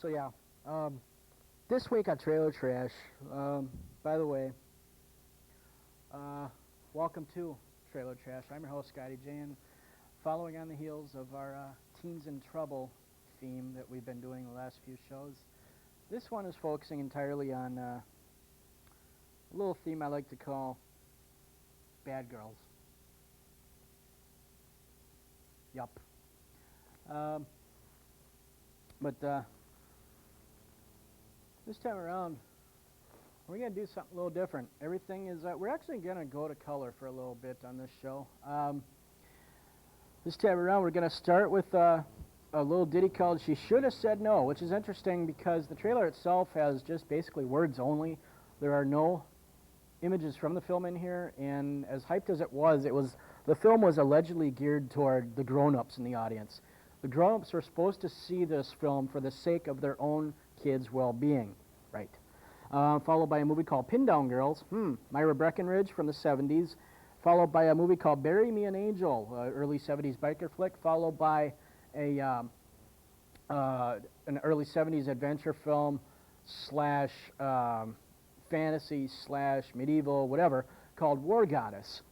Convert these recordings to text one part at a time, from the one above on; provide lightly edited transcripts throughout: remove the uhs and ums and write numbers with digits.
So yeah, this week on Trailer Trash, by the way, welcome to Trailer Trash. I'm your host, Scotty J, and following on the heels of our Teens in Trouble theme that we've been doing the last few shows, this one is focusing entirely on a little theme I like to call Bad Girls. Yup. But this time around, we're going to do something a little different. Everything is, we're actually going to go to color for a little bit on this show. This time around, we're going to start with a little ditty called She Should Have Said No, which is interesting because the trailer itself has just basically words only. There are no images from the film in here, and as hyped as it was, the film was allegedly geared toward the grown-ups in the audience. The grown-ups were supposed to see this film for the sake of their own kids' well-being, right? Followed by a movie called Pin Down Girls, Myra Breckinridge from the 70s, followed by a movie called Bury Me an Angel, early 70s biker flick, followed by an early 70s adventure film slash fantasy slash medieval, whatever, called War Goddess.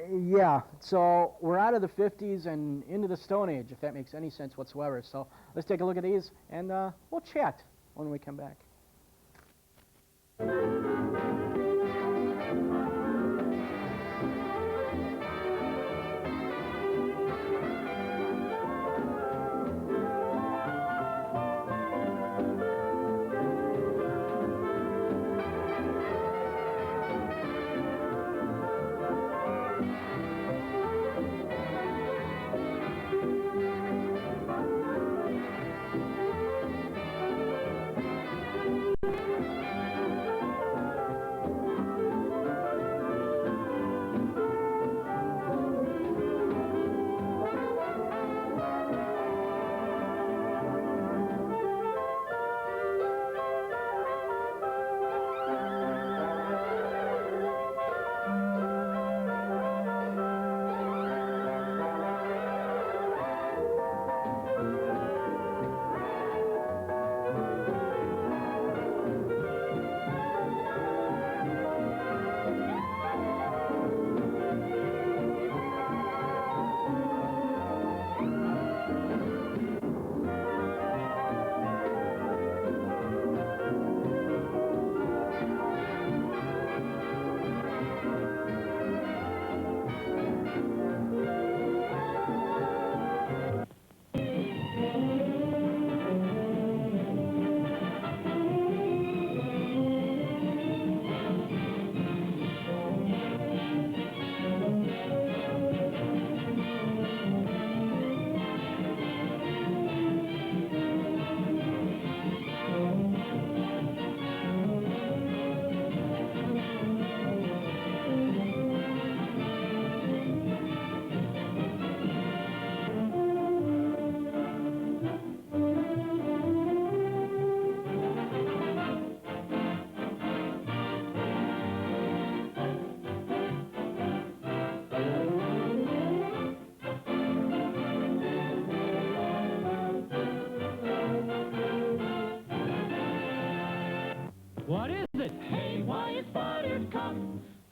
Yeah, so we're out of the 50s and into the Stone Age, if that makes any sense whatsoever. So let's take a look at these, and we'll chat when we come back. What is it? Hey, why it's Buttercup.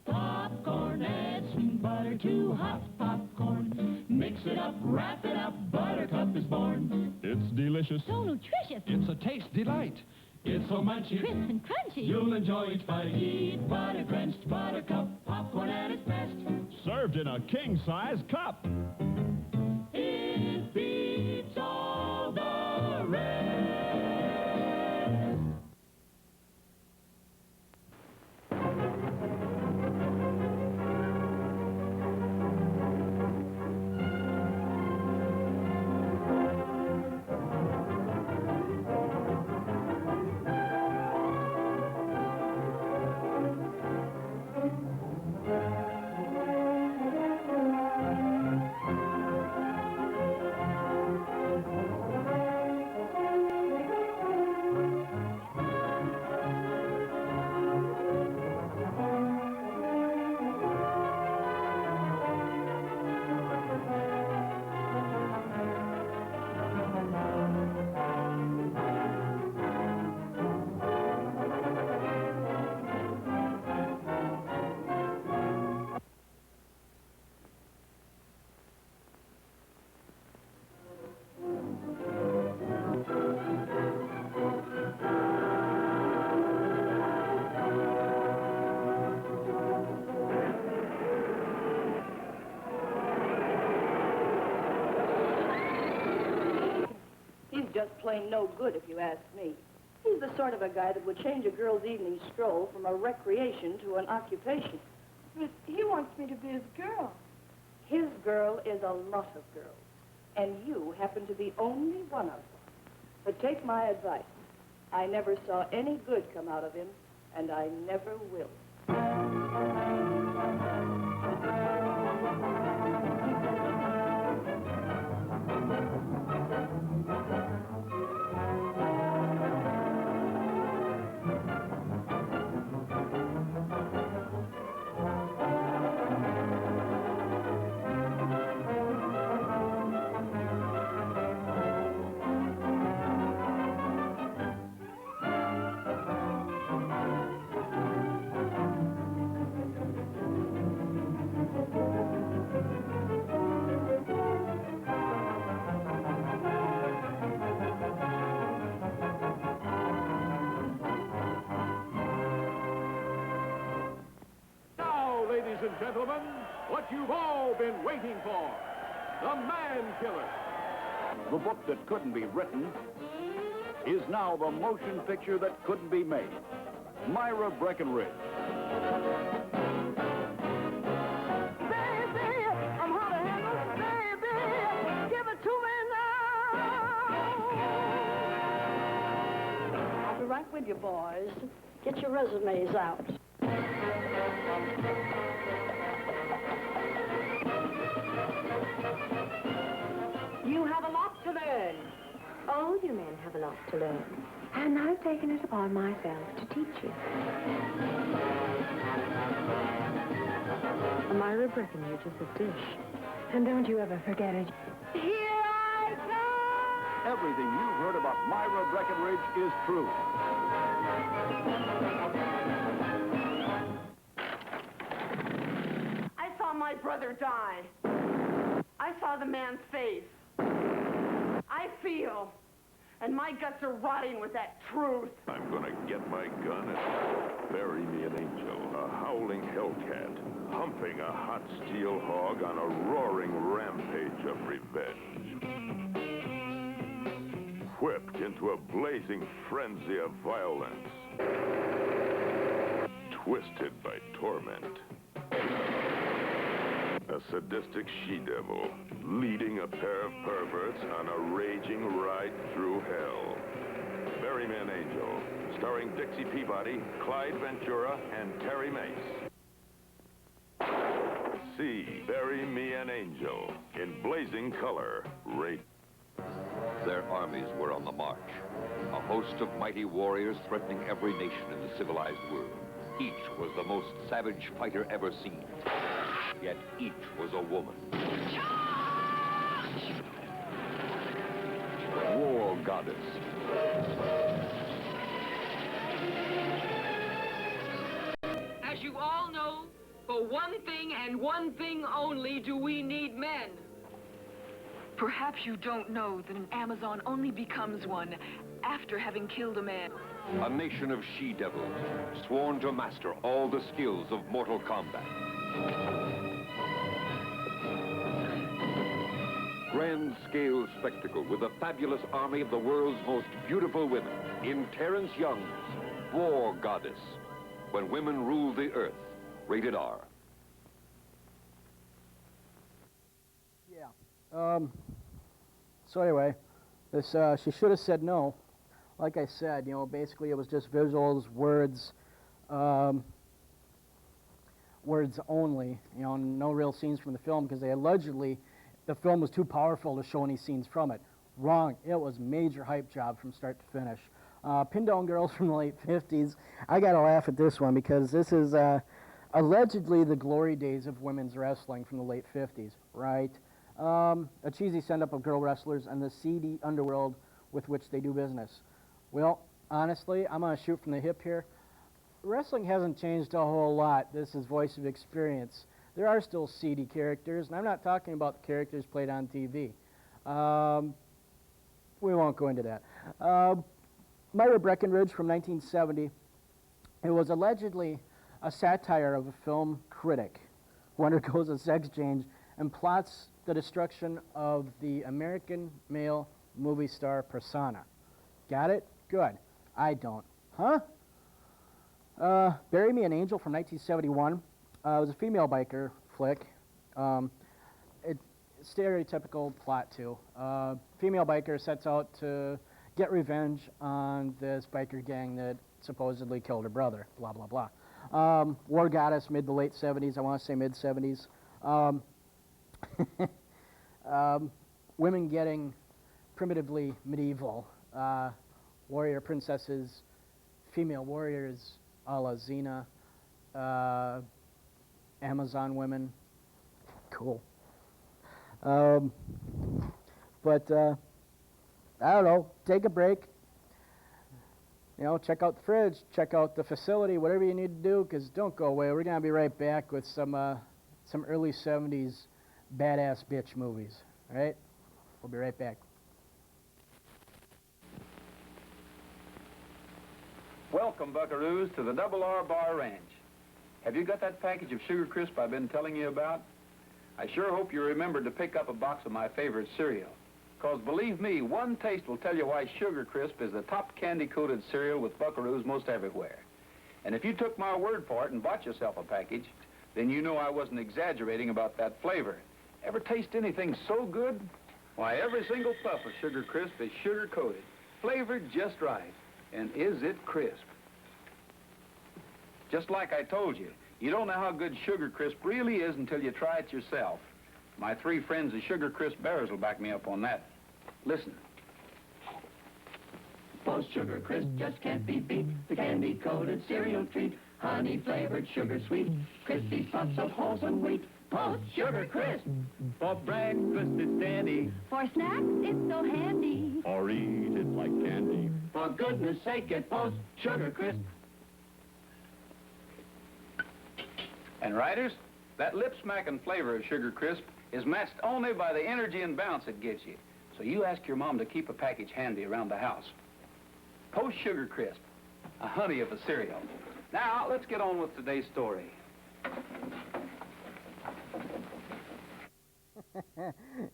Popcorn, add sweet butter to hot popcorn. Mix it up, wrap it up, Buttercup is born. It's delicious. So nutritious. It's a taste delight. It's so munchy, Crisp and crunchy. you'll enjoy each bite. Eat butter-drenched Buttercup, popcorn at its best. Served in a king-size cup. It beats all the rest. just plain no good, if you ask me. He's the sort of a guy that would change a girl's evening stroll from a recreation to an occupation. But he wants me to be his girl. His girl is a lot of girls, and you happen to be only one of them. But take my advice. I never saw any good come out of him, and I never will. Ladies and gentlemen, what you've all been waiting for, The Man Killer. The book that couldn't be written is now the motion picture that couldn't be made. Myra Breckenridge. Baby, I'm hot to handle. Baby, give it to me now. I'll be right with you, boys. Get your resumes out. You have a lot to learn. All you men have a lot to learn, and I've taken it upon myself to teach you. Myra Breckenridge is a dish, and don't you ever forget it. Here I come. Everything you've heard about Myra Breckenridge is true. I saw my brother die. I saw the man's face. I feel, and my guts are rotting with that truth. I'm gonna get my gun and bury me an angel, a howling hellcat, humping a hot steel hog on a roaring rampage of revenge. Whipped into a blazing frenzy of violence, twisted by torment. A sadistic she-devil leading a pair of perverts on a raging ride through hell. Bury Me an Angel, starring Dixie Peabody, Clyde Ventura, and Terry Mace. See Bury Me an Angel in blazing color. Rate. Their armies were on the march, a host of mighty warriors threatening every nation in the civilized world. Each was the most savage fighter ever seen. Yet each was a woman. War goddess. As you all know, for one thing and one thing only do we need men. Perhaps you don't know that an Amazon only becomes one after having killed a man. A nation of she-devils, sworn to master all the skills of mortal combat. Grand scale spectacle with a fabulous army of the world's most beautiful women in Terrence Young's War Goddess, When Women Rule the Earth, rated R. Yeah. So anyway, this She Should Have Said No. Like I said, you know, basically it was just visuals, words, words only. You know, no real scenes from the film because they allegedly the film was too powerful to show any scenes from it. Wrong. It was a major hype job from start to finish. Pin Down Girls from the late 50s. I gotta laugh at this one because this is allegedly the glory days of women's wrestling from the late 50s, right? A cheesy send-up of girl wrestlers and the seedy underworld with which they do business. Well, honestly, I'm gonna shoot from the hip here. Wrestling hasn't changed a whole lot. This is Voice of Experience. There are still seedy characters, and I'm not talking about the characters played on TV. We won't go into that. Myra Breckenridge from 1970. It was allegedly a satire of a film critic who undergoes a sex change and plots the destruction of the American male movie star persona. Got it? Good. I don't. Huh? Bury Me an Angel from 1971. It was a female biker flick. Stereotypical plot, too. Female biker sets out to get revenge on this biker gang that supposedly killed her brother. Blah, blah, blah. War goddess, mid to late 70s. I want to say mid 70s. Women getting primitively medieval. Warrior princesses, female warriors, a la Xena, Amazon women. Cool. But I don't know, take a break. You know, check out the fridge, check out the facility, whatever you need to do, because don't go away. We're going to be right back with some early 70s badass bitch movies. All right? We'll be right back. Welcome, buckaroos, to the Double R Bar Ranch. Have you got that package of Sugar Crisp I've been telling you about? I sure hope you remembered to pick up a box of my favorite cereal. Because believe me, one taste will tell you why Sugar Crisp is the top candy-coated cereal with buckaroos most everywhere. And if you took my word for it and bought yourself a package, then you know I wasn't exaggerating about that flavor. Ever taste anything so good? Why, every single puff of Sugar Crisp is sugar-coated, flavored just right. And is it crisp? Just like I told you, you don't know how good Sugar Crisp really is until you try it yourself. My three friends, the Sugar Crisp bearers, will back me up on that. Listen. Those Sugar Crisp just can't be beat. The candy-coated cereal treat, honey-flavored, sugar sweet, crispy spots of wholesome wheat. Post Sugar Crisp. For breakfast, it's dandy. For snacks, it's so handy. Or eat it like candy. For goodness sake, get Post Sugar Crisp. And riders, that lip-smacking flavor of Sugar Crisp is matched only by the energy and bounce it gives you. So you ask your mom to keep a package handy around the house. Post Sugar Crisp, a honey of a cereal. Now, let's get on with today's story.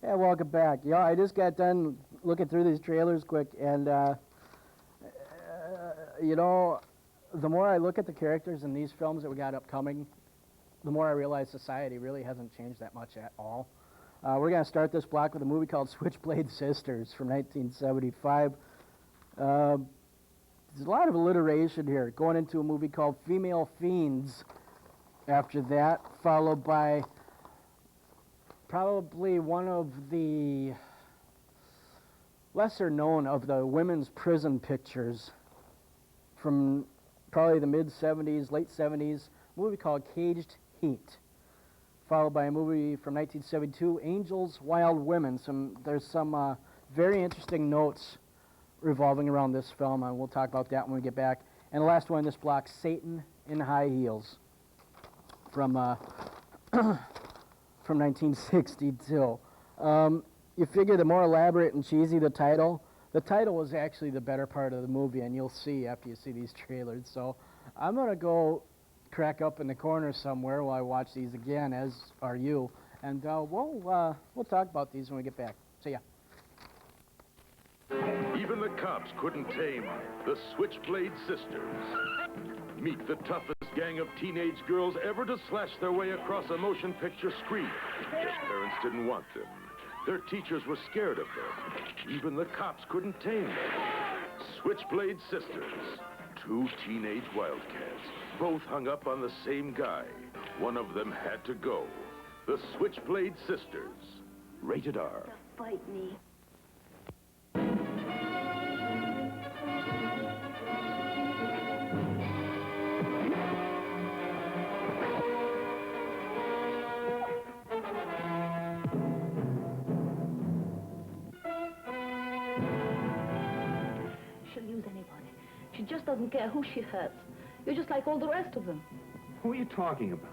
Yeah, welcome back. You know, I just got done looking through these trailers quick, and, you know, the more I look at the characters in these films that we got upcoming, the more I realize society really hasn't changed that much at all. We're going to start this block with a movie called Switchblade Sisters from 1975. There's a lot of alliteration here, going into a movie called Female Fiends after that, followed by probably one of the lesser known of the women's prison pictures from probably the mid-70s, late 70s, a movie called Caged Heat, followed by a movie from 1972, Angels, Wild Women. There's some very interesting notes revolving around this film, and we'll talk about that when we get back. And the last one in this block, Satan in High Heels, from 1962. You figure the more elaborate and cheesy the title was actually the better part of the movie, and you'll see after you see these trailers. So I'm going to go crack up in the corner somewhere while I watch these again, as are you. And we'll talk about these when we get back. See ya. Even the cops couldn't tame the Switchblade Sisters. Meet the toughest gang of teenage girls ever to slash their way across a motion picture screen. Their parents didn't want them. Their teachers were scared of them. Even the cops couldn't tame them. Switchblade Sisters. Two teenage wildcats, both hung up on the same guy. One of them had to go. The Switchblade Sisters. Rated R. Bite me. She'll use anybody. She just doesn't care who she hurts. You're just like all the rest of them. Who are you talking about?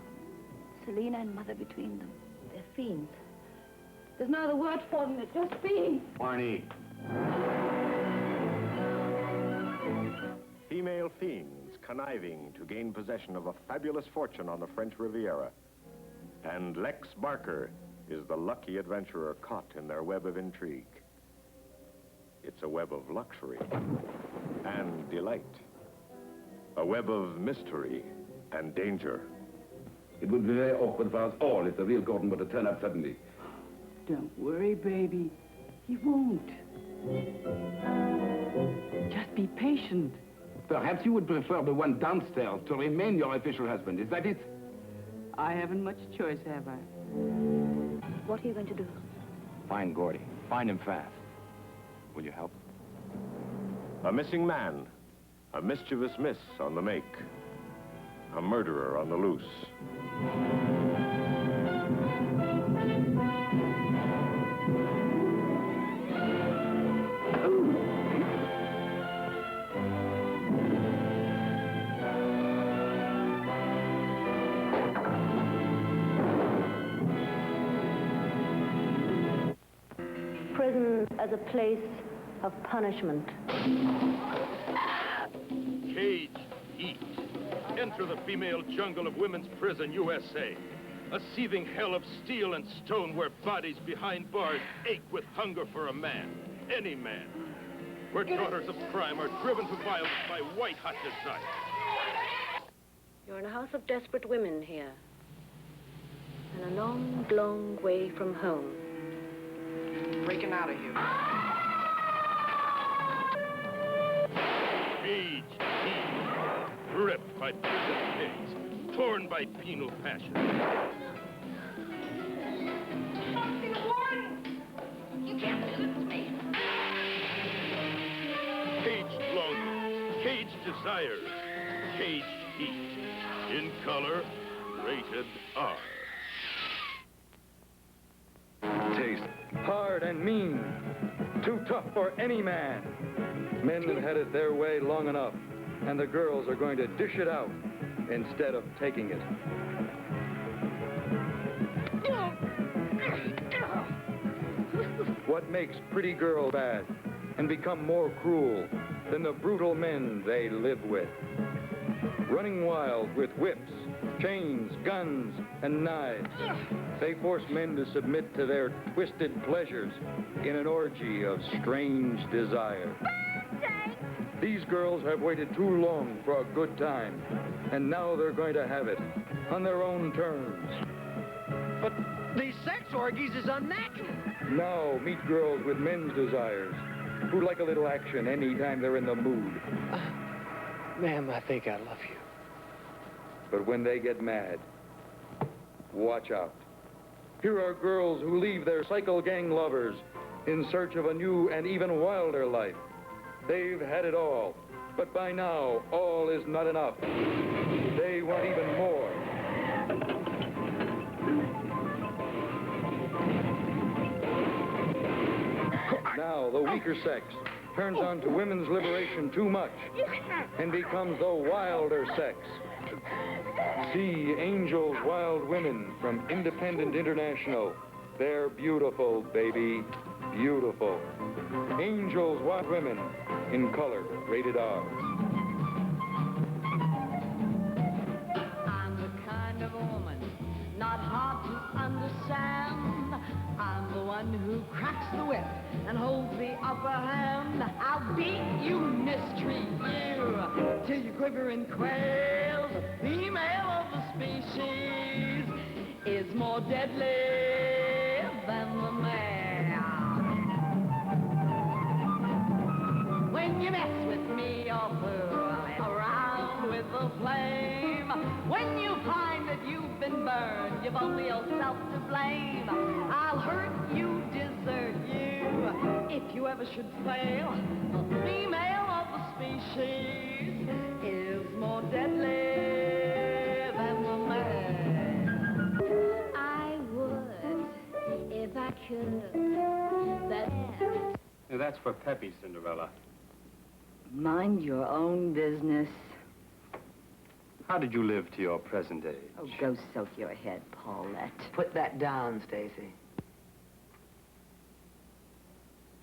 Selena and Mother between them. They're fiends. There's no other word for them. They're just fiends. Barney. Female fiends conniving to gain possession of a fabulous fortune on the French Riviera. And Lex Barker is the lucky adventurer caught in their web of intrigue. It's a web of luxury and delight. A web of mystery and danger. It would be very awkward for us all if the real Gordon were to turn up suddenly. Don't worry, baby. He won't. Just be patient. Perhaps you would prefer the one downstairs to remain your official husband. Is that it? I haven't much choice, have I? What are you going to do? Find Gordy. Find him fast. Will you help? A missing man. A mischievous miss on the make. A murderer on the loose. Prison as a place of punishment. Cage heat. Enter the female jungle of women's prison, USA. A seething hell of steel and stone where bodies behind bars ache with hunger for a man. Any man. Where daughters of crime are driven to violence by white-hot desire. You're in a house of desperate women here. And a long, long way from home. Breaking out of here. Cage heat. Ripped by prison pigs. Torn by penal passion. You can't do this to me. Caged longing. Caged desires. Caged heat. In color, rated R. Taste hard and mean, too tough for any man. Men have had it their way long enough, and the girls are going to dish it out instead of taking it. What makes pretty girls bad and become more cruel than the brutal men they live with? Running wild with whips, chains, guns, and knives, they force men to submit to their twisted pleasures in an orgy of strange desire. These girls have waited too long for a good time, and now they're going to have it on their own terms. But these sex orgies is unnatural. Now meet girls with men's desires, who like a little action any time they're in the mood. Ma'am, I think I love you. But when they get mad, watch out. Here are girls who leave their cycle gang lovers in search of a new and even wilder life. They've had it all, but by now, all is not enough. They want even more. Now, the weaker sex turns on to women's liberation too much and becomes the wilder sex. See Angel's Wild Women from Independent International. They're beautiful, baby. Beautiful. Angel's Wild Women in color, rated R. I'm the kind of woman not hard to understand. I'm the one who cracks the whip and holds the upper hand. I'll beat you, mistreat you, till you quiver and quail. The female of the species is more deadly than the male. When you mess with me, you're fooling around with the flame. When you find that you've been burned, you've only yourself to blame. I'll hurt you, desert you, if you ever should fail. The female of the species is more deadly than the male. I would, if I could. That's for Peppy, Cinderella. Mind your own business. How did you live to your present age? Oh, go soak your head, Paulette. Put that down, Stacy.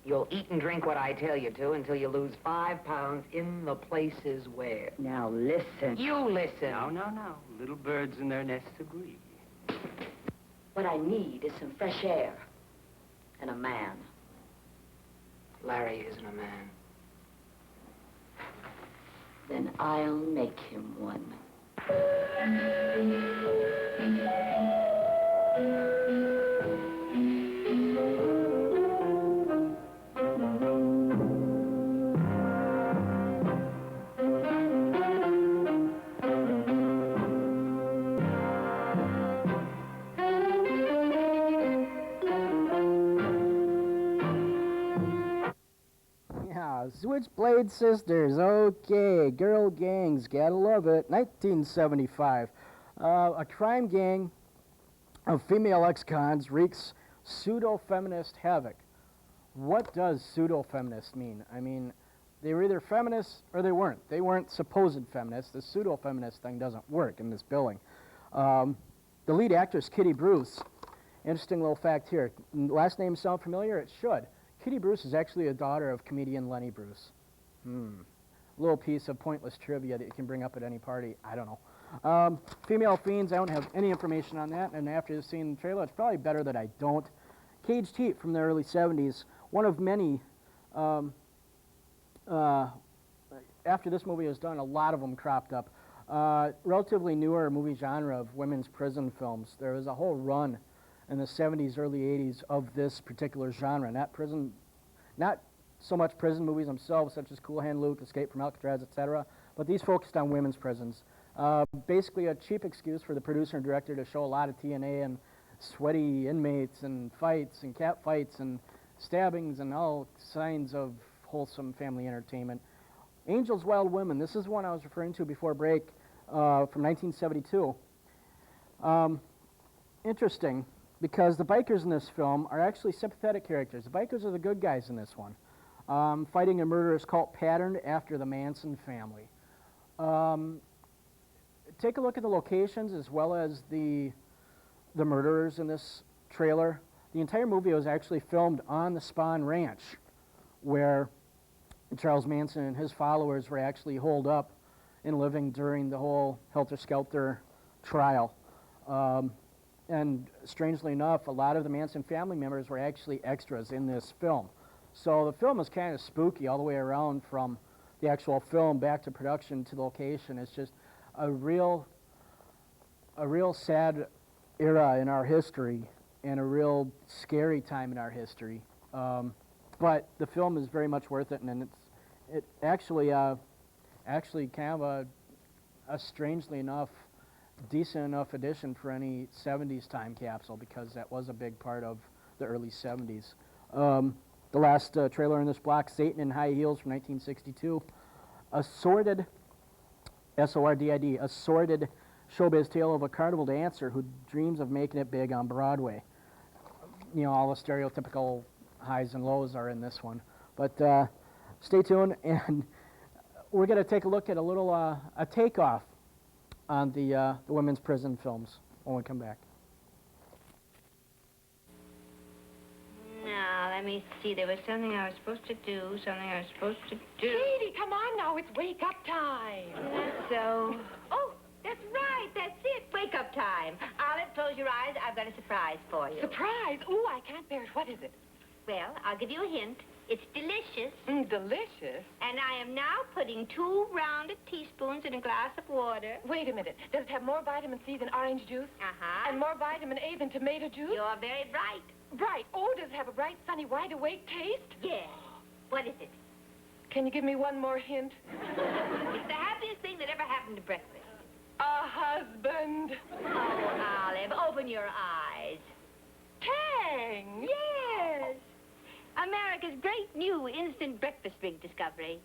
You'll eat and drink what I tell you to until you lose 5 pounds in the places where. Now listen. You listen. No. Little birds in their nests agree. What I need is some fresh air and a man. Larry isn't a man. Then I'll make him one. Yeah, Switchblade Sisters. Okay, girl gangs, gotta love it. 1975. A crime gang of female ex-cons wreaks pseudo-feminist havoc. What does pseudo-feminist mean? I mean, they were either feminists or they weren't. They weren't supposed feminists. The pseudo-feminist thing doesn't work in this billing. The lead actress, Kitty Bruce. Interesting little fact here. Last name sound familiar? It should. Kitty Bruce is actually a daughter of comedian Lenny Bruce. Little piece of pointless trivia that you can bring up at any party. I don't know. Female fiends, I don't have any information on that, and after seeing the trailer, it's probably better that I don't. Caged Heat from the early 70s, one of many. After this movie was done, a lot of them cropped up. Relatively newer movie genre of women's prison films. There was a whole run in the 70s, early 80s of this particular genre. Not so much prison movies themselves, such as Cool Hand Luke, Escape from Alcatraz, etc., but these focused on women's prisons. Basically a cheap excuse for the producer and director to show a lot of TNA and sweaty inmates and fights and cat fights and stabbings and all signs of wholesome family entertainment. Angels, Wild Women. This is one I was referring to before break from 1972. Interesting, because the bikers in this film are actually sympathetic characters. The bikers are the good guys in this one, fighting a murderous cult patterned after the Manson family. Take a look at the locations as well as the murderers in this trailer. The entire movie was actually filmed on the Spahn Ranch, where Charles Manson and his followers were actually holed up and living during the whole helter-skelter trial. And strangely enough, a lot of the Manson family members were actually extras in this film. So the film is kind of spooky all the way around, from the actual film back to production to the location. It's just a real sad era in our history and a real scary time in our history. But the film is very much worth it, and it actually kind of a strangely enough decent enough addition for any 70s time capsule, because that was a big part of the early 70s. The last trailer in this block, Satan in High Heels from 1962. A sordid, S-O-R-D-I-D, a sordid showbiz tale of a carnival dancer who dreams of making it big on Broadway. You know, all the stereotypical highs and lows are in this one. But stay tuned, and we're going to take a look at a little a takeoff on the women's prison films when we come back. Now, let me see. There was something I was supposed to do, Katie, come on now. It's wake-up time. So... Oh, that's right. That's it. Wake-up time. Olive, close your eyes. I've got a surprise for you. Surprise? Ooh, I can't bear it. What is it? Well, I'll give you a hint. It's delicious. Delicious? And I am now putting 2 rounded teaspoons in a glass of water. Wait a minute. Does it have more vitamin C than orange juice? Uh-huh. And more vitamin A than tomato juice? You're very bright. Bright. Oh, does it have a bright, sunny, wide-awake taste? Yes. What is it? Can you give me one more hint? It's the happiest thing that ever happened to breakfast. A husband. Oh, Olive, open your eyes. Tang! Yes. America's great new instant breakfast big discovery.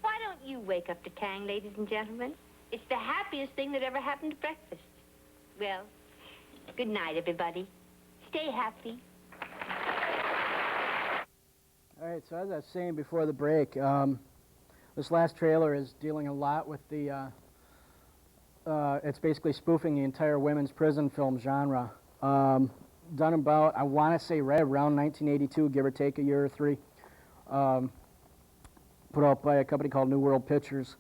Why don't you wake up to Tang, ladies and gentlemen? It's the happiest thing that ever happened to breakfast. Well, good night, everybody. Stay happy. All right, so as I was saying before the break, this last trailer is dealing a lot with the, it's basically spoofing the entire women's prison film genre. Done about, I want to say, right around 1982, give or take a year or 3. Put out by a company called New World Pictures.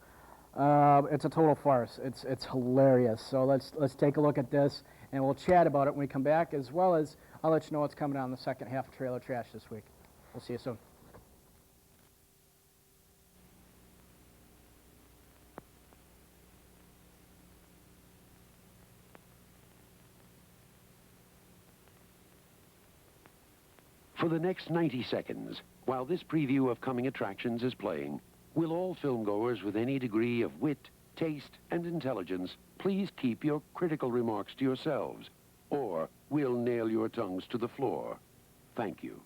It's a total farce. It's hilarious. So let's take a look at this, and we'll chat about it when we come back, as well as I'll let you know what's coming on the second half of Trailer Trash this week. We'll see you soon. For the next 90 seconds, while this preview of coming attractions is playing, will all filmgoers with any degree of wit, taste, and intelligence please keep your critical remarks to yourselves, or we'll nail your tongues to the floor. Thank you.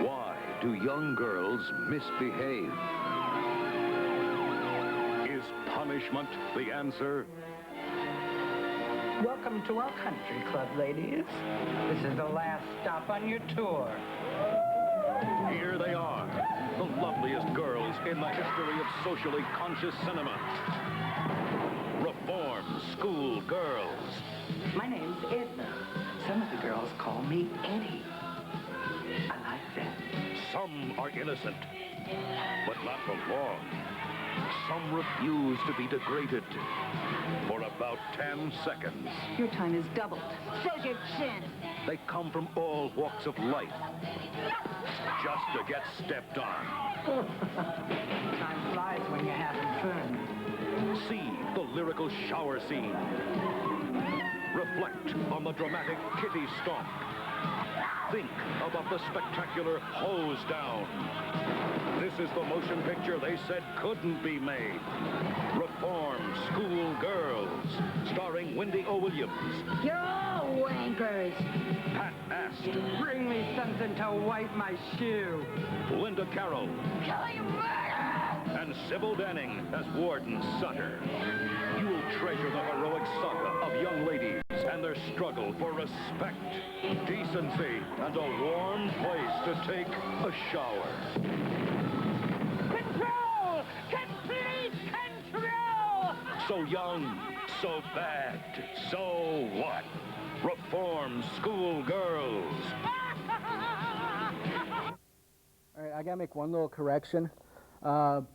Why do young girls misbehave? Is punishment the answer? Welcome to our country club, ladies. This is the last stop on your tour. Here they are, the loveliest girls in the history of socially conscious cinema. Reform school girls. My name's Edna. Some of the girls call me Eddie. I like that. Some are innocent, but not for long. Some refuse to be degraded for about 10 seconds. Your time is doubled. So's your chin. They come from all walks of life, just to get stepped on. Time flies when you're having fun. See the lyrical shower scene. Reflect on the dramatic kitty stomp. Think about the spectacular hose down. This is the motion picture they said couldn't be made. Reform School Girls, starring Wendy O. Williams. You're all wankers. Pat Ast. Bring me something to wipe my shoe. Linda Carroll. Killing murder! And Sybil Danning as Warden Sutter. You will treasure the heroic saga of young ladies and their struggle for respect, decency, and a warm place to take a shower. Control! Complete control! So young, so bad, so what? Reform School Girls. All right, I gotta make one little correction.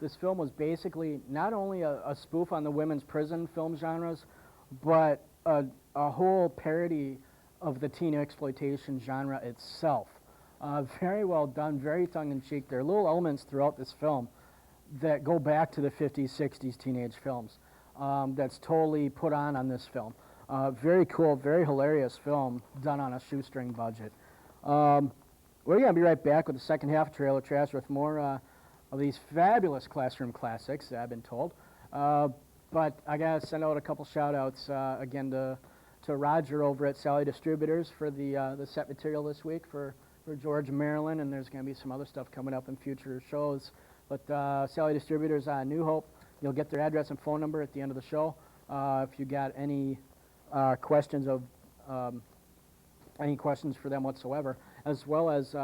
This film was basically not only a spoof on the women's prison film genres, but a whole parody of the teen exploitation genre itself. Very well done, very tongue-in-cheek. There are little elements throughout this film that go back to the 50s, 60s teenage films. That's totally put on this film. Very cool, very hilarious film done on a shoestring budget. We're going to be right back with the second half of Trailer Trash with more of these fabulous classroom classics, I've been told. But I got to send out a couple shout-outs again to Roger over at Sally Distributors for the set material this week for George and Maryland, and there's going to be some other stuff coming up in future shows. But Sally Distributors on New Hope, you'll get their address and phone number at the end of the show. If you got any questions for them whatsoever, as well as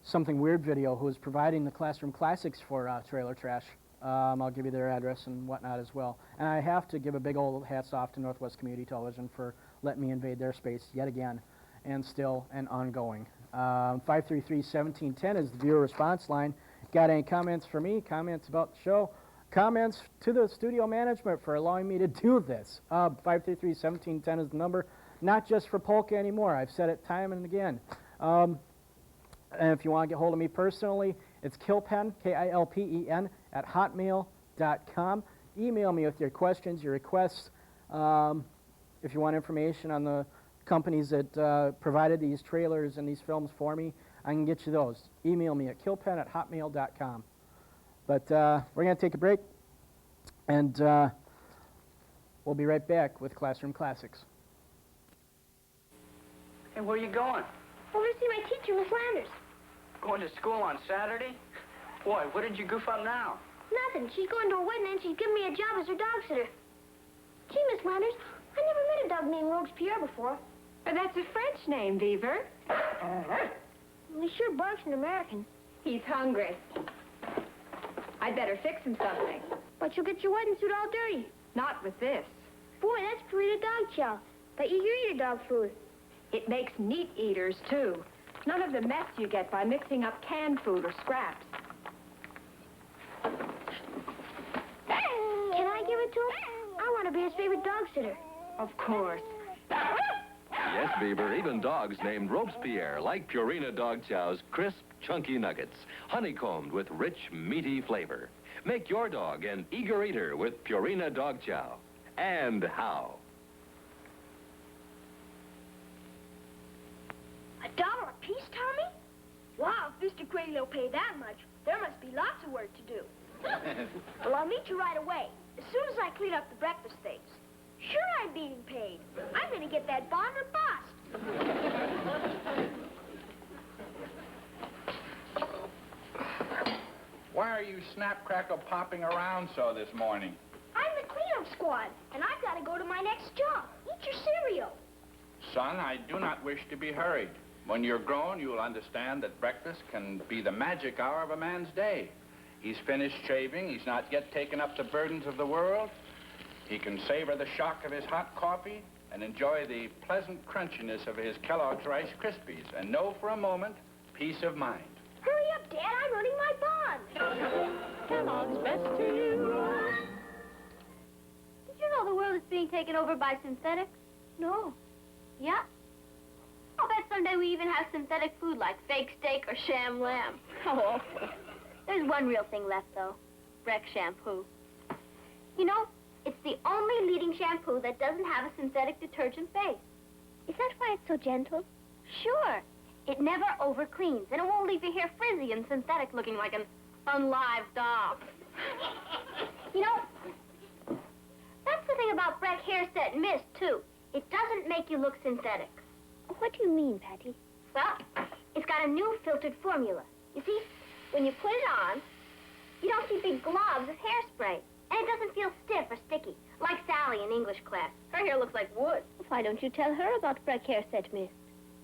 Something Weird Video, who is providing the classroom classics for Trailer Trash. I'll give you their address and whatnot as well. And I have to give a big old hats off to Northwest Community Television for letting me invade their space yet again, and still and ongoing. 533-1710 is the viewer response line. Got any comments for me, comments about the show, comments to the studio management for allowing me to do this? 533-1710 is the number, not just for polka anymore. I've said it time and again. And if you want to get hold of me personally, it's Kilpen, K-I-L-P-E-N, at hotmail.com. Email me with your questions, your requests. If you want information on the companies that provided these trailers and these films for me, I can get you those. Email me at kilpen at hotmail.com. But we're going to take a break, and we'll be right back with Classroom Classics. Hey, where are you going? Over to see my teacher, Miss Landers. Going to school on Saturday? Boy, what did you goof up now? Nothing. She's going to a wedding and she's giving me a job as her dog sitter. Gee, Miss Landers, I never met a dog named Robespierre before. But that's a French name, Beaver. He sure barks an American. He's hungry. I'd better fix him something. But you'll get your wedding suit all dirty. Not with this. Boy, that's Purina dog chow. Bet you eat your dog food. It makes meat eaters, too. None of the mess you get by mixing up canned food or scraps. Can I give it to him? I want to be his favorite dog sitter. Of course. Yes, Beaver, even dogs named Robespierre like Purina Dog Chow's crisp, chunky nuggets, honeycombed with rich, meaty flavor. Make your dog an eager eater with Purina Dog Chow. And how? Wow, if Mr. Cradley will pay that much, there must be lots of work to do. Well, I'll meet you right away, as soon as I clean up the breakfast things. Sure, I'm being paid. I'm going to get that bond or bust. Why are you snap-crackle popping around so this morning? I'm the cleanup squad, and I've got to go to my next job. Eat your cereal. Son, I do not wish to be hurried. When you're grown, you'll understand that breakfast can be the magic hour of a man's day. He's finished shaving. He's not yet taken up the burdens of the world. He can savor the shock of his hot coffee and enjoy the pleasant crunchiness of his Kellogg's Rice Krispies and know for a moment peace of mind. Hurry up, Dad. I'm earning my bond. Kellogg's best to you. Did you know the world is being taken over by synthetics? No. Yeah? I'll bet someday we even have synthetic food like fake steak or sham lamb. How awful. There's one real thing left, though. Breck shampoo. You know, it's the only leading shampoo that doesn't have a synthetic detergent base. Is that why it's so gentle? Sure. It never over-cleans, and it won't leave your hair frizzy and synthetic looking like an unlive doll. You know, that's the thing about Breck Hair Set Mist, too. It doesn't make you look synthetic. What do you mean, Patty? Well, it's got a new filtered formula. You see, when you put it on, you don't see big globs of hairspray. And it doesn't feel stiff or sticky, like Sally in English class. Her hair looks like wood. Why don't you tell her about Breck Hair Set Mist?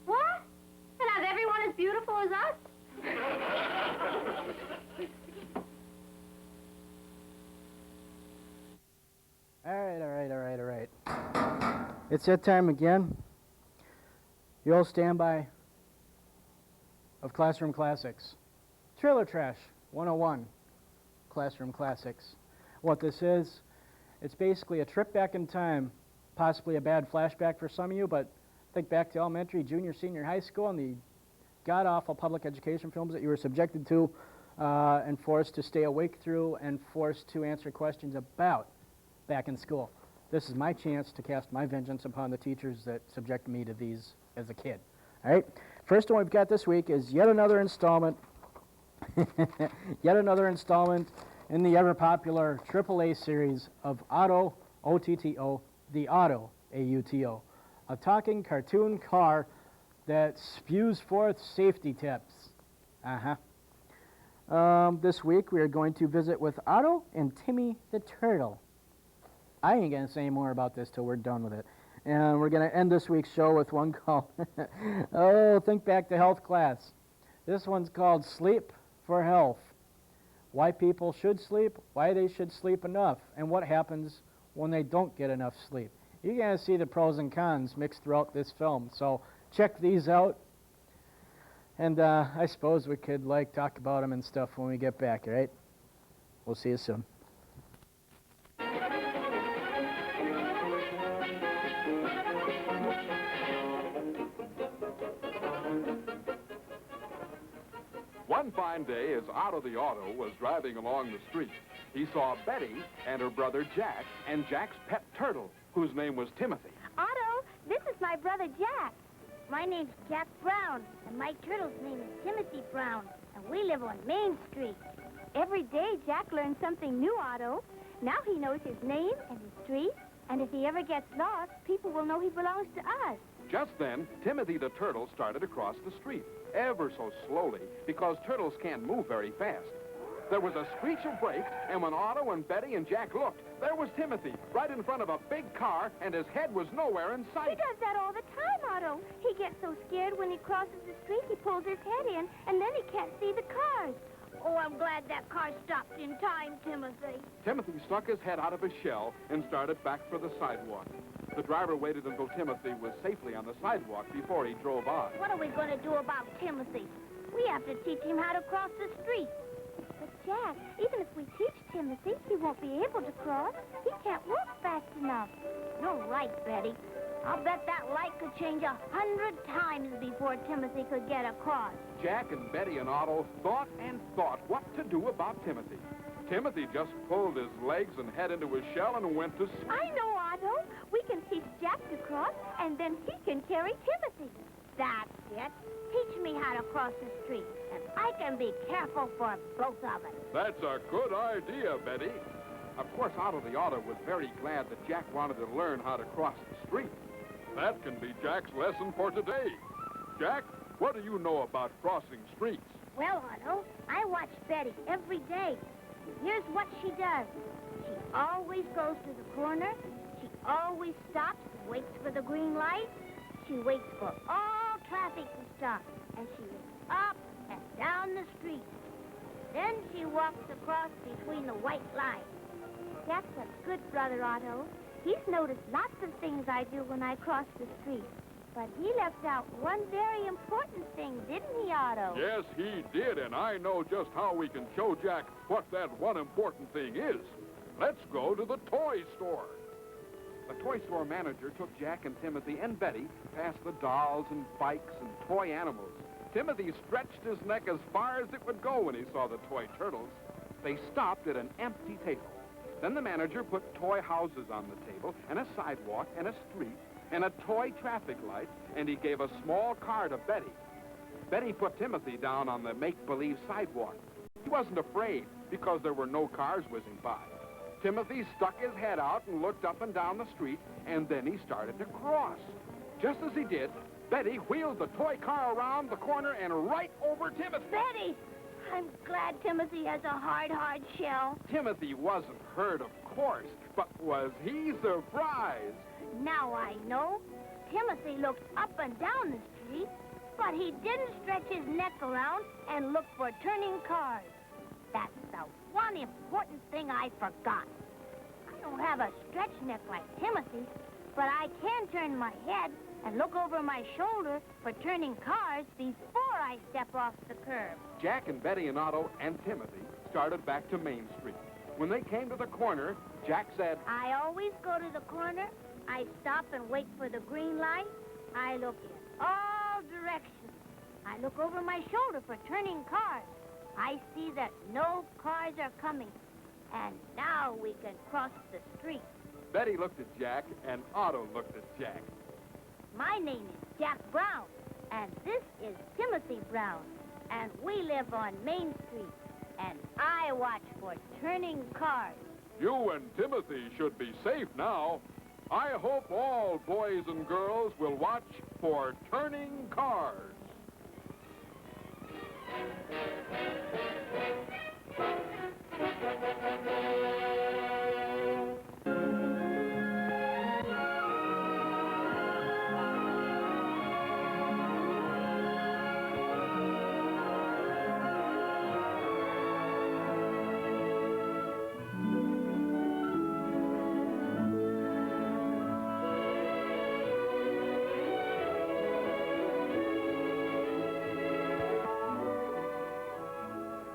What? And have everyone as beautiful as us? All right. It's that time again. The old standby of Classroom Classics. Trailer Trash 101, Classroom Classics. What this is, it's basically a trip back in time, possibly a bad flashback for some of you, but think back to elementary, junior, senior high school and the god-awful public education films that you were subjected to and forced to stay awake through and forced to answer questions about back in school. This is my chance to cast my vengeance upon the teachers that subjected me to these as a kid. All right? First one we've got this week is yet another installment in the ever-popular AAA series of Otto, O-T-T-O, the Auto, A-U-T-O, a talking cartoon car that spews forth safety tips. This week we are going to visit with Otto and Timmy the Turtle. I ain't going to say more about this till we're done with it. And we're going to end this week's show with one called, think back to health class. This one's called Sleep for Health. Why people should sleep, why they should sleep enough, and what happens when they don't get enough sleep. You're going to see the pros and cons mixed throughout this film, so check these out. And I suppose we could, talk about them and stuff when we get back, all right? We'll see you soon. One fine day, as Otto the Auto was driving along the street, he saw Betty and her brother Jack and Jack's pet turtle, whose name was Timothy. Otto, this is my brother Jack. My name's Jack Brown, and my turtle's name is Timothy Brown, and we live on Main Street. Every day, Jack learns something new, Otto. Now he knows his name and his street, and if he ever gets lost, people will know he belongs to us. Just then, Timothy the turtle started across the street, ever so slowly, because turtles can't move very fast. There was a screech of brakes, and when Otto and Betty and Jack looked, there was Timothy, right in front of a big car, and his head was nowhere in sight. He does that all the time, Otto. He gets so scared when he crosses the street, he pulls his head in, and then he can't see the cars. Oh, I'm glad that car stopped in time, Timothy. Timothy stuck his head out of his shell and started back for the sidewalk. The driver waited until Timothy was safely on the sidewalk before he drove on. What are we going to do about Timothy? We have to teach him how to cross the street. But, Jack, even if we teach Timothy, he won't be able to cross. He can't walk fast enough. You're right, Betty. I'll bet that light could change 100 times before Timothy could get across. Jack and Betty and Otto thought and thought what to do about Timothy. Timothy just pulled his legs and head into his shell and went to sleep. I know, Otto. We can teach Jack to cross, and then he can carry Timothy. That's it. Teach me how to cross the street, and I can be careful for both of us. That's a good idea, Betty. Of course, Otto the Auto was very glad that Jack wanted to learn how to cross the street. That can be Jack's lesson for today. Jack, what do you know about crossing streets? Well, Otto, I watch Betty every day. Here's what she does. She always goes to the corner. She always stops and waits for the green light. She waits for all traffic to stop. And she looks up and down the street. Then she walks across between the white lines. Jack's a good brother, Otto. He's noticed lots of things I do when I cross the street. But he left out one very important thing, didn't he, Otto? Yes, he did, and I know just how we can show Jack what that one important thing is. Let's go to the toy store. The toy store manager took Jack and Timothy and Betty past the dolls and bikes and toy animals. Timothy stretched his neck as far as it would go when he saw the toy turtles. They stopped at an empty table. Then the manager put toy houses on the table, and a sidewalk, and a street, and a toy traffic light, and he gave a small car to Betty. Betty put Timothy down on the make-believe sidewalk. He wasn't afraid because there were no cars whizzing by. Timothy stuck his head out and looked up and down the street, and then he started to cross. Just as he did, Betty wheeled the toy car around the corner and right over Timothy. Betty! I'm glad Timothy has a hard shell. Timothy wasn't hurt, of course, but was he surprised? Now I know. Timothy looked up and down the street, but he didn't stretch his neck around and look for turning cars. That's the one important thing I forgot. I don't have a stretched neck like Timothy, but I can turn my head and look over my shoulder for turning cars before I step off the curb. Jack and Betty and Otto and Timothy started back to Main Street. When they came to the corner, Jack said, I always go to the corner. I stop and wait for the green light. I look in all directions. I look over my shoulder for turning cars. I see that no cars are coming. And now we can cross the street. Betty looked at Jack, and Otto looked at Jack. My name is Jack Brown, and this is Timothy Brown, and we live on Main Street, and I watch for turning cars. You and Timothy should be safe now. I hope all boys and girls will watch for turning cars.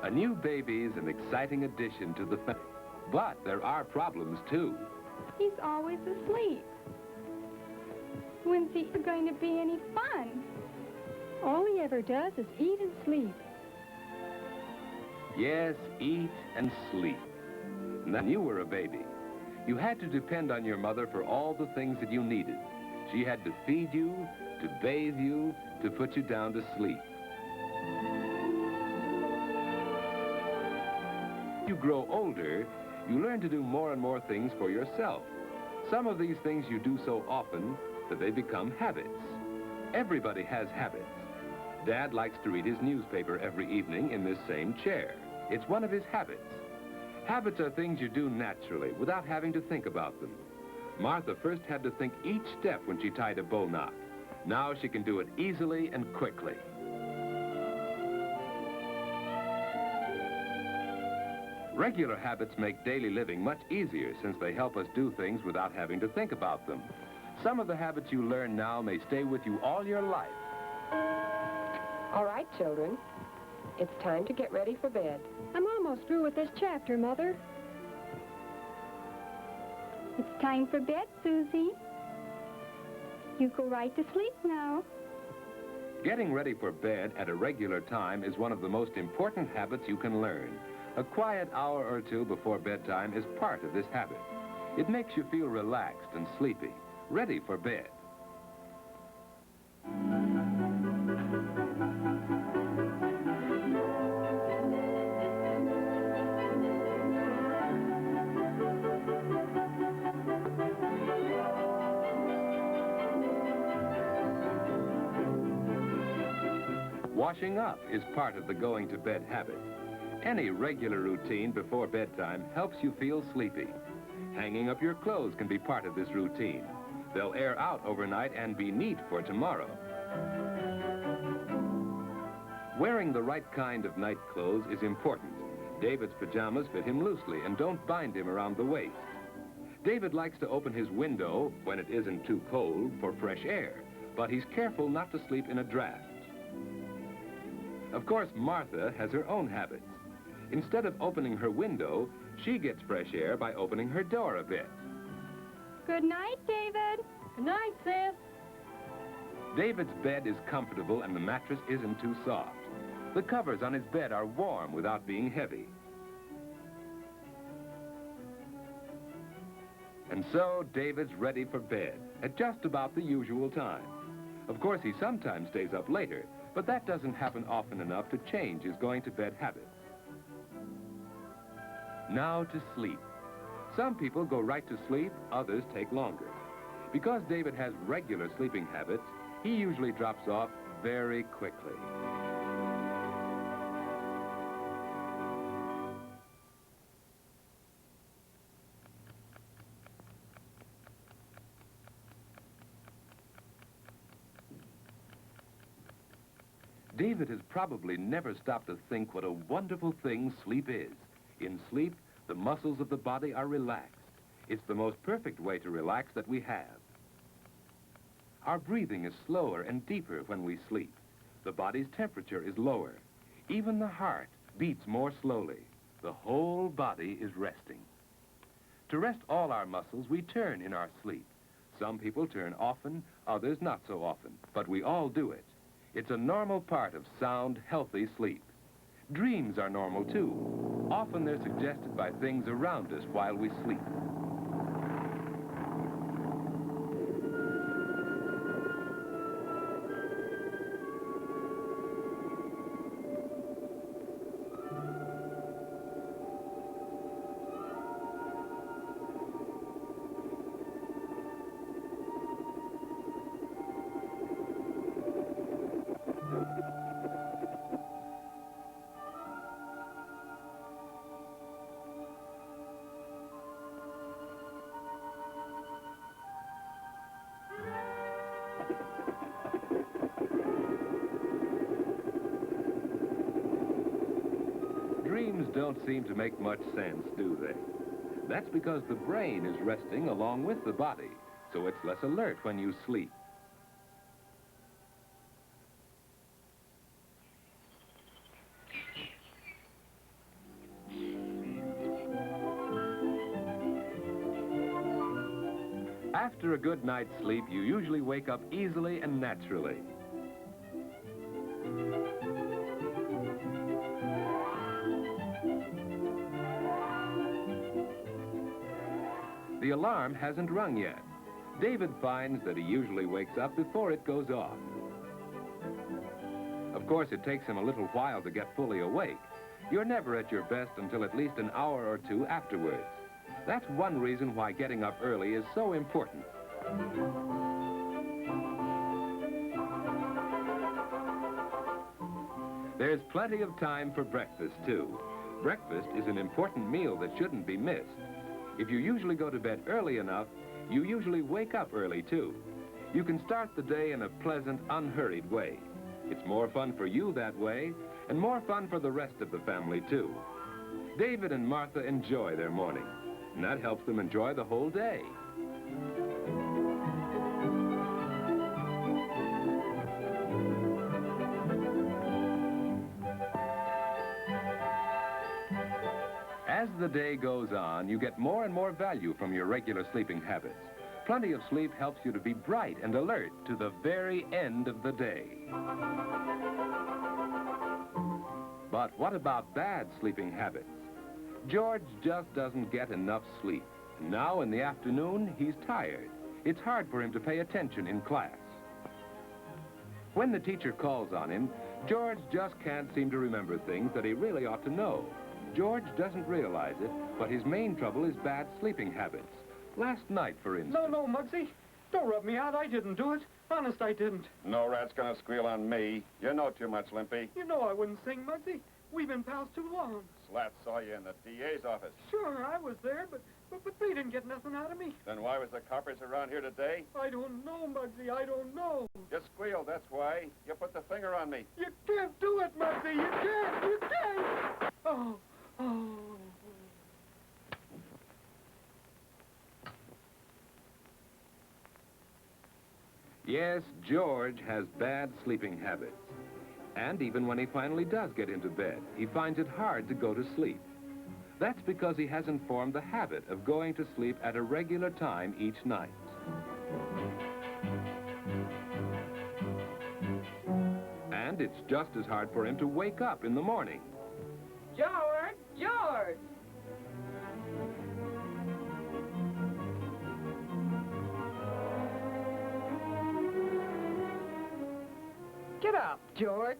A new baby is an exciting addition to the family, but there are problems too. He's always asleep. When's he going to be any fun? All he ever does is eat and sleep. Yes, eat and sleep. When you were a baby, you had to depend on your mother for all the things that you needed. She had to feed you, to bathe you, to put you down to sleep. As you grow older, you learn to do more and more things for yourself. Some of these things you do so often that they become habits. Everybody has habits. Dad likes to read his newspaper every evening in this same chair. It's one of his habits. Habits are things you do naturally without having to think about them. Martha first had to think each step when she tied a bow knot. Now she can do it easily and quickly. Regular habits make daily living much easier since they help us do things without having to think about them. Some of the habits you learn now may stay with you all your life. All right, children. It's time to get ready for bed. I'm almost through with this chapter, Mother. It's time for bed, Susie. You go right to sleep now. Getting ready for bed at a regular time is one of the most important habits you can learn. A quiet hour or two before bedtime is part of this habit. It makes you feel relaxed and sleepy, ready for bed. Washing up is part of the going to bed habit. Any regular routine before bedtime helps you feel sleepy. Hanging up your clothes can be part of this routine. They'll air out overnight and be neat for tomorrow. Wearing the right kind of night clothes is important. David's pajamas fit him loosely and don't bind him around the waist. David likes to open his window when it isn't too cold for fresh air, but he's careful not to sleep in a draft. Of course, Martha has her own habits. Instead of opening her window, she gets fresh air by opening her door a bit. Good night, David. Good night, Sis. David's bed is comfortable and the mattress isn't too soft. The covers on his bed are warm without being heavy. And so David's ready for bed at just about the usual time. Of course, he sometimes stays up later, but that doesn't happen often enough to change his going-to-bed habits. Now to sleep. Some people go right to sleep, others take longer. Because David has regular sleeping habits, he usually drops off very quickly. David has probably never stopped to think what a wonderful thing sleep is. In sleep, the muscles of the body are relaxed. It's the most perfect way to relax that we have. Our breathing is slower and deeper when we sleep. The body's temperature is lower. Even the heart beats more slowly. The whole body is resting. To rest all our muscles, we turn in our sleep. Some people turn often, others not so often, but we all do it. It's a normal part of sound, healthy sleep. Dreams are normal, too. Often they're suggested by things around us while we sleep. Dreams don't seem to make much sense, do they? That's because the brain is resting along with the body, so it's less alert when you sleep. After a good night's sleep, you usually wake up easily and naturally. The alarm hasn't rung yet. David finds that he usually wakes up before it goes off. Of course, it takes him a little while to get fully awake. You're never at your best until at least an hour or two afterwards. That's one reason why getting up early is so important. There's plenty of time for breakfast, too. Breakfast is an important meal that shouldn't be missed. If you usually go to bed early enough, you usually wake up early, too. You can start the day in a pleasant, unhurried way. It's more fun for you that way, and more fun for the rest of the family, too. David and Martha enjoy their morning, and that helps them enjoy the whole day. As the day goes on, you get more and more value from your regular sleeping habits. Plenty of sleep helps you to be bright and alert to the very end of the day. But what about bad sleeping habits? George just doesn't get enough sleep. Now in the afternoon, he's tired. It's hard for him to pay attention in class. When the teacher calls on him, George just can't seem to remember things that he really ought to know. George doesn't realize it, but his main trouble is bad sleeping habits. Last night, for instance. No, Muggsy. Don't rub me out. I didn't do it. Honest, I didn't. No rat's gonna squeal on me. You know too much, Limpy. You know I wouldn't sing, Muggsy. We've been pals too long. Slat saw you in the DA's office. Sure, I was there, but they didn't get nothing out of me. Then why was the coppers around here today? I don't know, Muggsy, I don't know. You squealed, that's why. You put the finger on me. You can't do it, Muggsy, you can't. Oh. Yes, George has bad sleeping habits. And even when he finally does get into bed, he finds it hard to go to sleep. That's because he hasn't formed the habit of going to sleep at a regular time each night. And it's just as hard for him to wake up in the morning. George! George! Get up, George.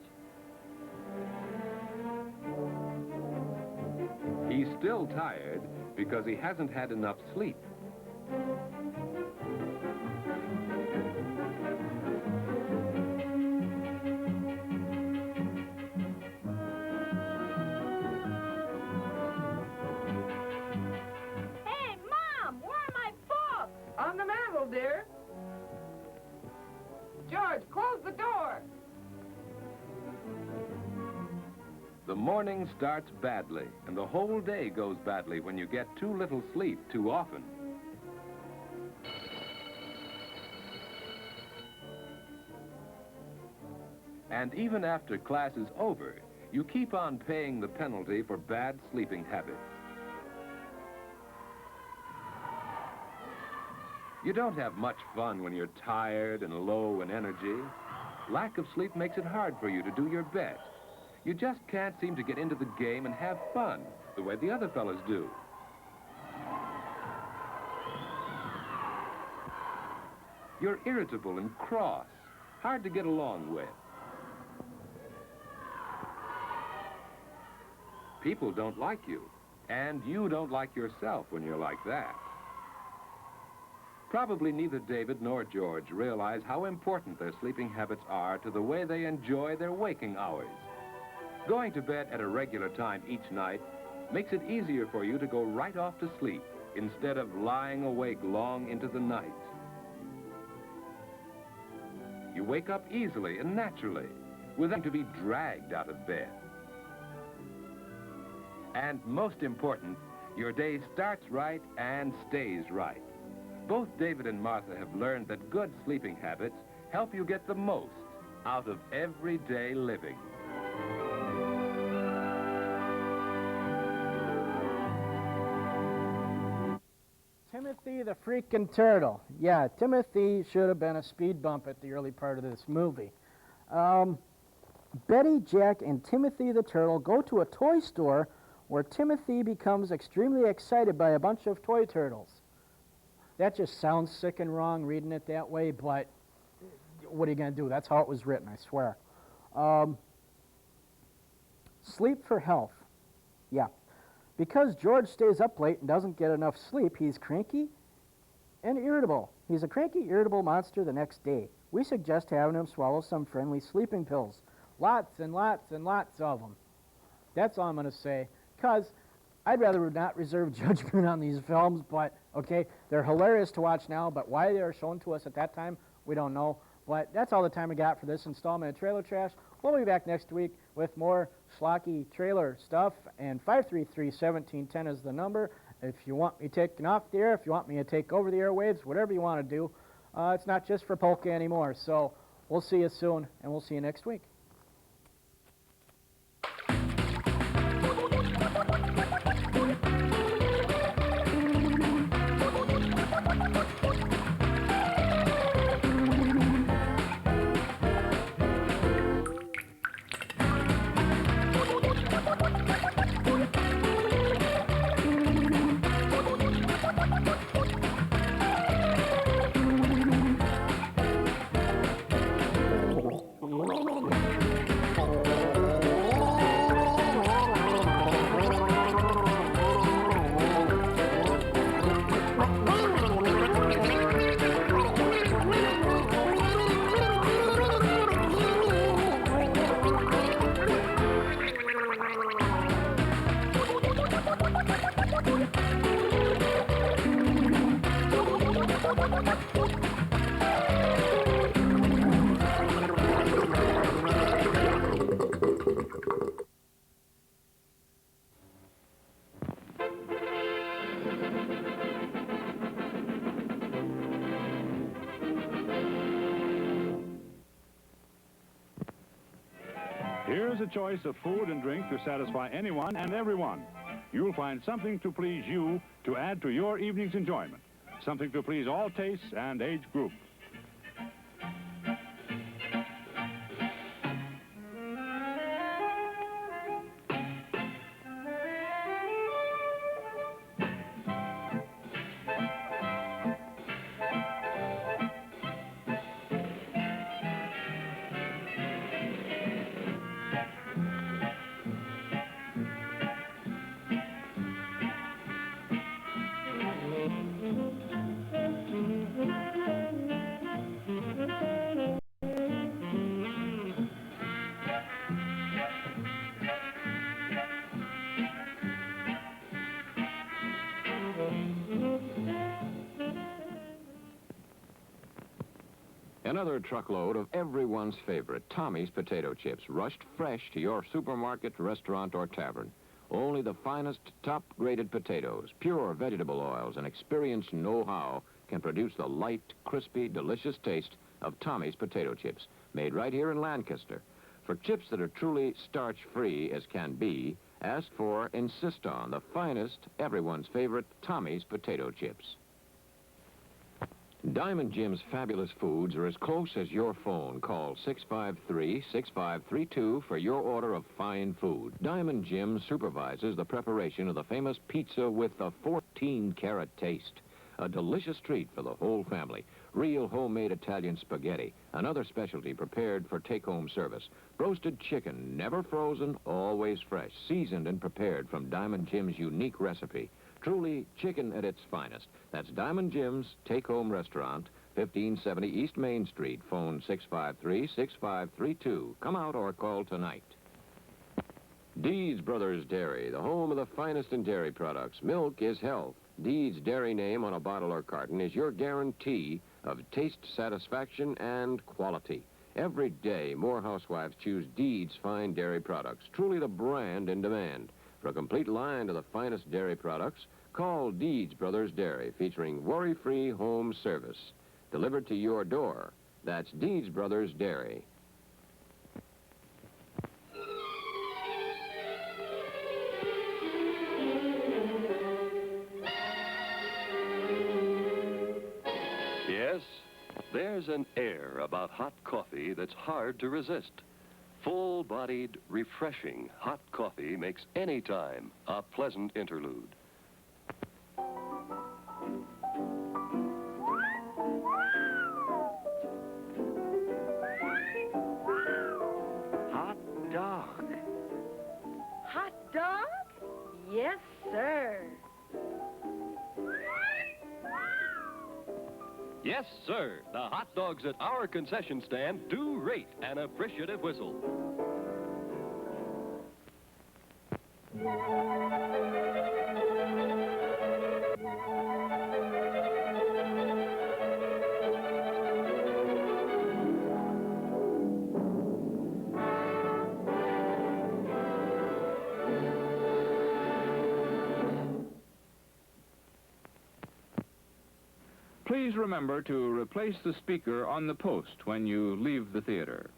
He's still tired because he hasn't had enough sleep. Hey, Mom! Where are my books? On the mantel, dear. George, close the door. The morning starts badly, and the whole day goes badly when you get too little sleep too often. And even after class is over, you keep on paying the penalty for bad sleeping habits. You don't have much fun when you're tired and low in energy. Lack of sleep makes it hard for you to do your best. You just can't seem to get into the game and have fun the way the other fellas do. You're irritable and cross, hard to get along with. People don't like you, and you don't like yourself when you're like that. Probably neither David nor George realize how important their sleeping habits are to the way they enjoy their waking hours. Going to bed at a regular time each night makes it easier for you to go right off to sleep instead of lying awake long into the night. You wake up easily and naturally, without to be dragged out of bed. And most important, your day starts right and stays right. Both David and Martha have learned that good sleeping habits help you get the most out of everyday living. Timothy the freaking turtle. Yeah, Timothy should have been a speed bump at the early part of this movie. Betty, Jack, and Timothy the turtle go to a toy store where Timothy becomes extremely excited by a bunch of toy turtles. That just sounds sick and wrong reading it that way, but what are you going to do? That's how it was written, I swear. Sleep for health. Yeah. Because George stays up late and doesn't get enough sleep, he's cranky and irritable. He's a cranky, irritable monster the next day. We suggest having him swallow some friendly sleeping pills. Lots and lots and lots of them. That's all I'm going to say. Because I'd rather not reserve judgment on these films, but, okay, they're hilarious to watch now, but why they were shown to us at that time, we don't know. But that's all the time we got for this installment of Trailer Trash. We'll be back next week with more schlocky trailer stuff, and 533-1710 is the number. If you want me taken off the air, if you want me to take over the airwaves, whatever you want to do, it's not just for polka anymore. So we'll see you soon, and we'll see you next week. Wait a minute. Here's a choice of food and drink to satisfy anyone and everyone. You'll find something to please you to add to your evening's enjoyment. Something to please all tastes and age groups. Another truckload of everyone's favorite, Tommy's potato chips, rushed fresh to your supermarket, restaurant, or tavern. Only the finest, top-graded potatoes, pure vegetable oils, and experienced know-how can produce the light, crispy, delicious taste of Tommy's potato chips, made right here in Lancaster. For chips that are truly starch-free as can be, ask for, insist on, the finest, everyone's favorite Tommy's potato chips. Diamond Jim's fabulous foods are as close as your phone. Call 653-6532 for your order of fine food. Diamond Jim supervises the preparation of the famous pizza with the 14-carat taste. A delicious treat for the whole family. Real homemade Italian spaghetti, another specialty prepared for take-home service. Roasted chicken, never frozen, always fresh, seasoned and prepared from Diamond Jim's unique recipe. Truly chicken at its finest. That's Diamond Jim's Take-Home Restaurant, 1570 East Main Street. Phone 653-6532. Come out or call tonight. Deeds Brothers Dairy, the home of the finest in dairy products. Milk is health. Deeds dairy name on a bottle or carton is your guarantee of taste, satisfaction, and quality. Every day, more housewives choose Deeds fine dairy products. Truly the brand in demand. For a complete line of the finest dairy products, call Deeds Brothers Dairy, featuring worry-free home service. Delivered to your door. That's Deeds Brothers Dairy. Yes, there's an air about hot coffee that's hard to resist. Full-bodied, refreshing hot coffee makes any time a pleasant interlude. Hot dog. Hot dog? Yes, sir. Yes, sir. The hot dogs at our concession stand do rate an appreciative whistle. Please remember to replace the speaker on the post when you leave the theater.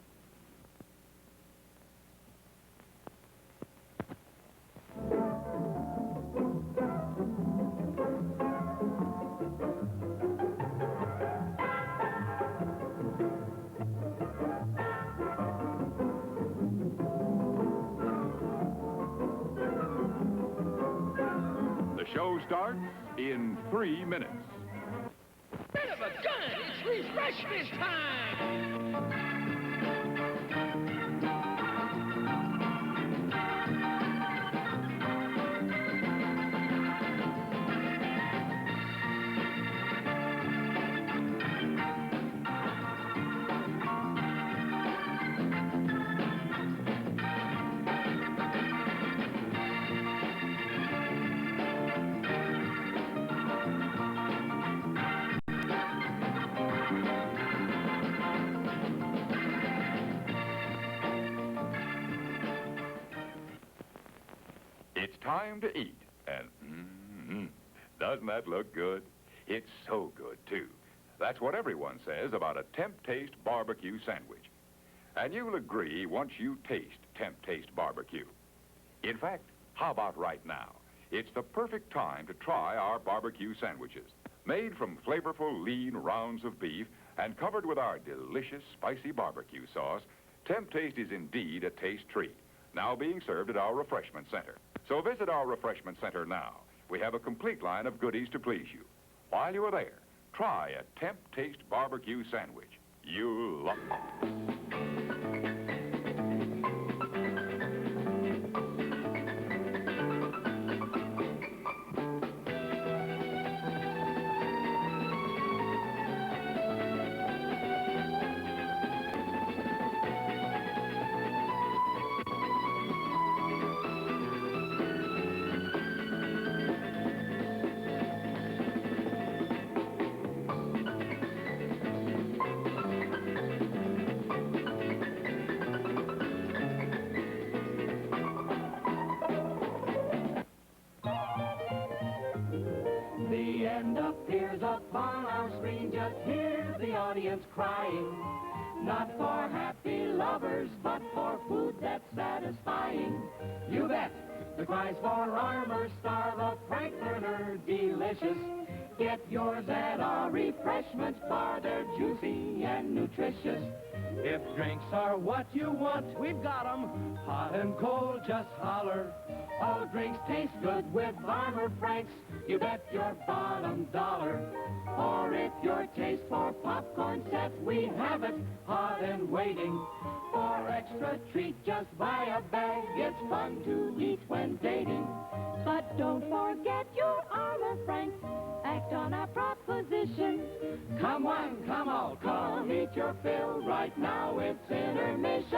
The show starts in 3 minutes. Son of a gun! It's refreshment time! time to eat. And doesn't that look good? It's so good, too. That's what everyone says about a Temp Taste barbecue sandwich. And you'll agree once you taste Temp Taste barbecue. In fact, how about right now? It's the perfect time to try our barbecue sandwiches. Made from flavorful, lean rounds of beef and covered with our delicious, spicy barbecue sauce, Temp Taste is indeed a taste treat, now being served at our refreshment center. So visit our refreshment center now. We have a complete line of goodies to please you. While you are there, try a Temp Taste barbecue sandwich. You'll love it. The end appears upon our screen, just hear the audience crying. Not for happy lovers, but for food that's satisfying. You bet, the cries for armor star the Frank Burner delicious. Get yours at our refreshment bar, they're juicy and nutritious. If drinks are what you want, we've got 'em. Hot and cold, just holler. All drinks taste good with Armor Franks. You bet your bottom dollar. Or if your taste for popcorn set, we have it hot and waiting. For extra treat, just buy a bag. It's fun to eat when dating. But don't forget your Armor Franks. Act on our proposition. Come one, come all, come eat your fill. Right now it's intermission.